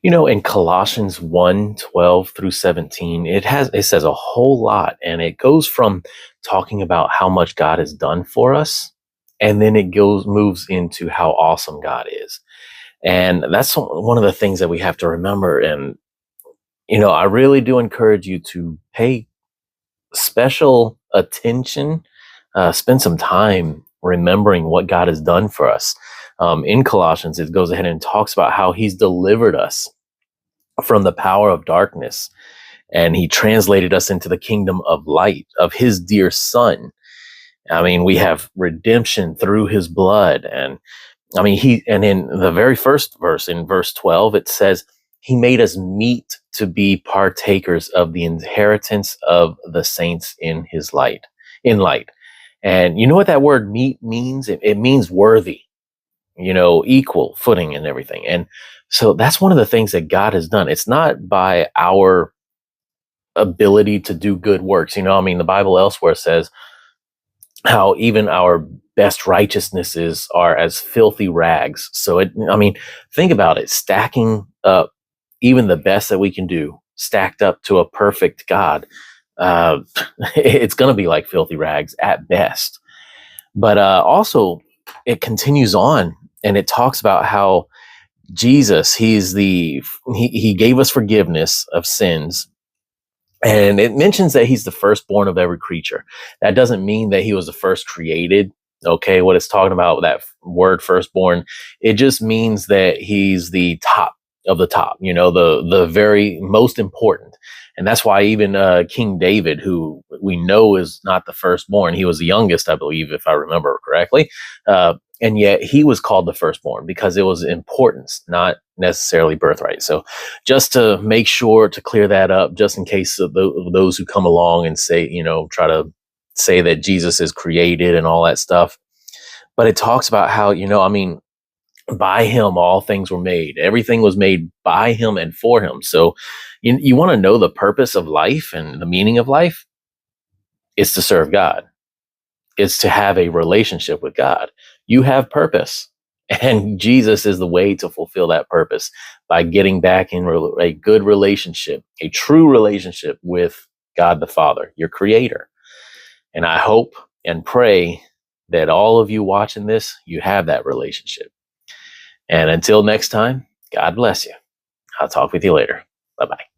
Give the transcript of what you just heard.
In Colossians 1:12 through 17, it says a whole lot, and it goes from talking about how much God has done for us, and then it moves into how awesome God is. And that's one of the things that we have to remember. And I really do encourage you to pay special attention, spend some time remembering what God has done for us. In Colossians, it goes ahead and talks about how He's delivered us from the power of darkness, and He translated us into the kingdom of light of His dear Son. I mean, we have redemption through His blood. And I mean, and in the very first verse, in verse 12, it says, He made us meet to be partakers of the inheritance of the saints in light. And you know what that word meet means? It means worthy, equal footing and everything. And so that's one of the things that God has done. It's not by our ability to do good works. I mean, the Bible elsewhere says how even our best righteousnesses are as filthy rags. So think about it, stacking up even the best that we can do, stacked up to a perfect God. Uh, it's going to be like filthy rags at best. But also, it continues on, and it talks about how Jesus, he gave us forgiveness of sins. And it mentions that He's the firstborn of every creature. That doesn't mean that He was the first created. Okay, what it's talking about, that word firstborn, it just means that He's the top of the top, the very most important. And that's why even King David, who we know is not the firstborn, he was the youngest, I believe, if I remember correctly. And yet he was called the firstborn because it was importance, not necessarily birthright. So just to make sure to clear that up, just in case of those who come along and say, try to say that Jesus is created and all that stuff. But it talks about how, by Him, all things were made. Everything was made by Him and for Him. So you want to know the purpose of life and the meaning of life? It's to serve God. It's to have a relationship with God. You have purpose, and Jesus is the way to fulfill that purpose by getting back in a good relationship, a true relationship with God the Father, your Creator. And I hope and pray that all of you watching this, you have that relationship. And until next time, God bless you. I'll talk with you later. Bye-bye.